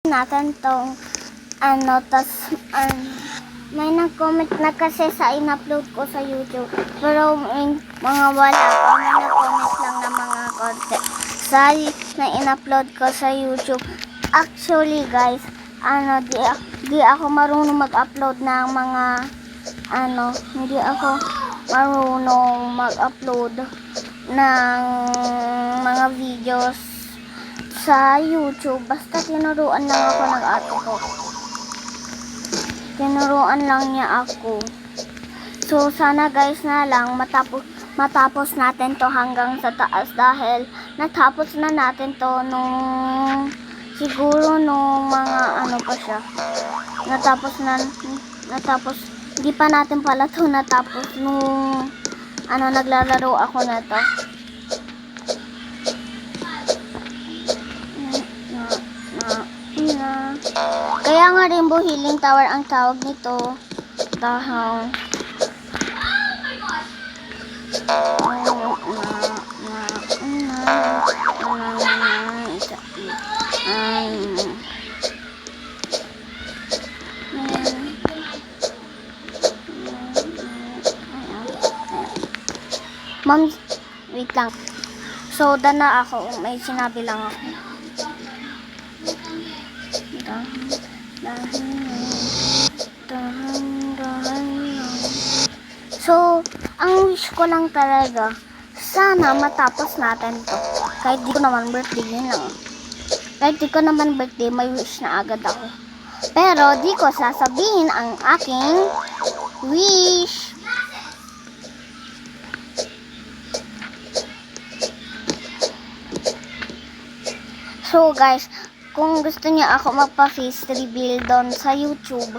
natin tong may nag-comment na kasi sa in-upload ko sa YouTube. Pero mga wala pa. May nag-comment lang na mga content sa na in-upload ko sa YouTube. Actually guys, di ako marunong mag-upload ng mga hindi ako marunong mag-upload ng mga videos sa YouTube. Basta tinuruan lang ako ng ate ko. Tinuruan lang niya ako. So, sana guys na lang matapos natin to hanggang sa taas dahil natapos na natin to siguro nung mga pa siya. Hindi pa natin pala to natapos nung naglalaro ako na to. Kaya nga Rainbow Healing Tower ang tawag nito dahil Ma'am, wait lang. So, na ako. May sinabi lang ako. So, ang wish ko lang talaga, sana matapos natin to. Kahit di ko naman birthday, yun lang. Kahit di ko naman birthday, may wish na agad ako. Pero, di ko sasabihin ang aking wish. So guys, kung gusto niyo ako magpa-face reveal doon sa YouTube,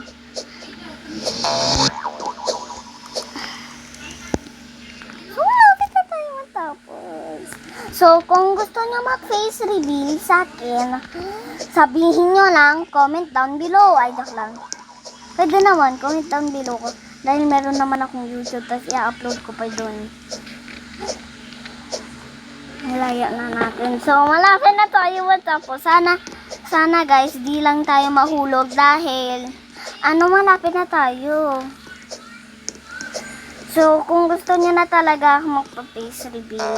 so kung gusto niyo mag-face reveal sa akin, sabihin niyo lang, comment down below. Ay, joke lang. Pwede naman, comment down below ko. Dahil meron naman akong YouTube, tapos i-upload ko pa doon. Malaya na natin. So, malapit na tayo matapos. Sana guys, di lang tayo mahulog dahil malapit na tayo. So, kung gusto niyo na talaga magpa-face reveal,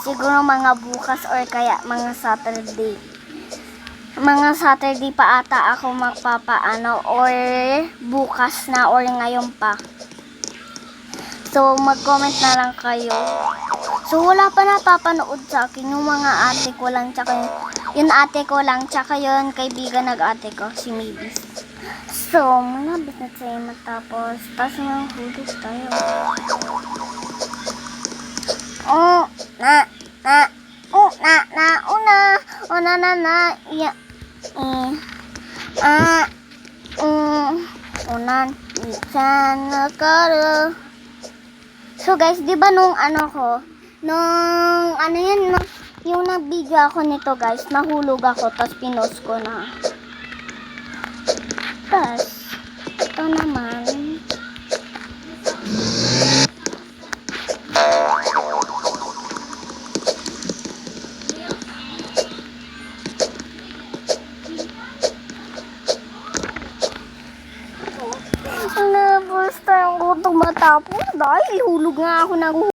siguro mga bukas or kaya mga Saturday. Mga Saturday pa ata ako magpapaano or bukas na or ngayon pa. So, mag-comment na lang kayo. So, wala pa napapanood sa akin yung mga ate ko lang, tsaka yung ate ko lang, tsaka yung kaibigan nag-ate ko, si Mavis. So, malapit na tayo matapos. Tapos mahulog tayo. So guys, di ba nung yung nag-video ako nito guys, nahulog ako, tapos pinost ko na. Tapos, ito naman. Basta ako tumatapos dahil hulog nga ako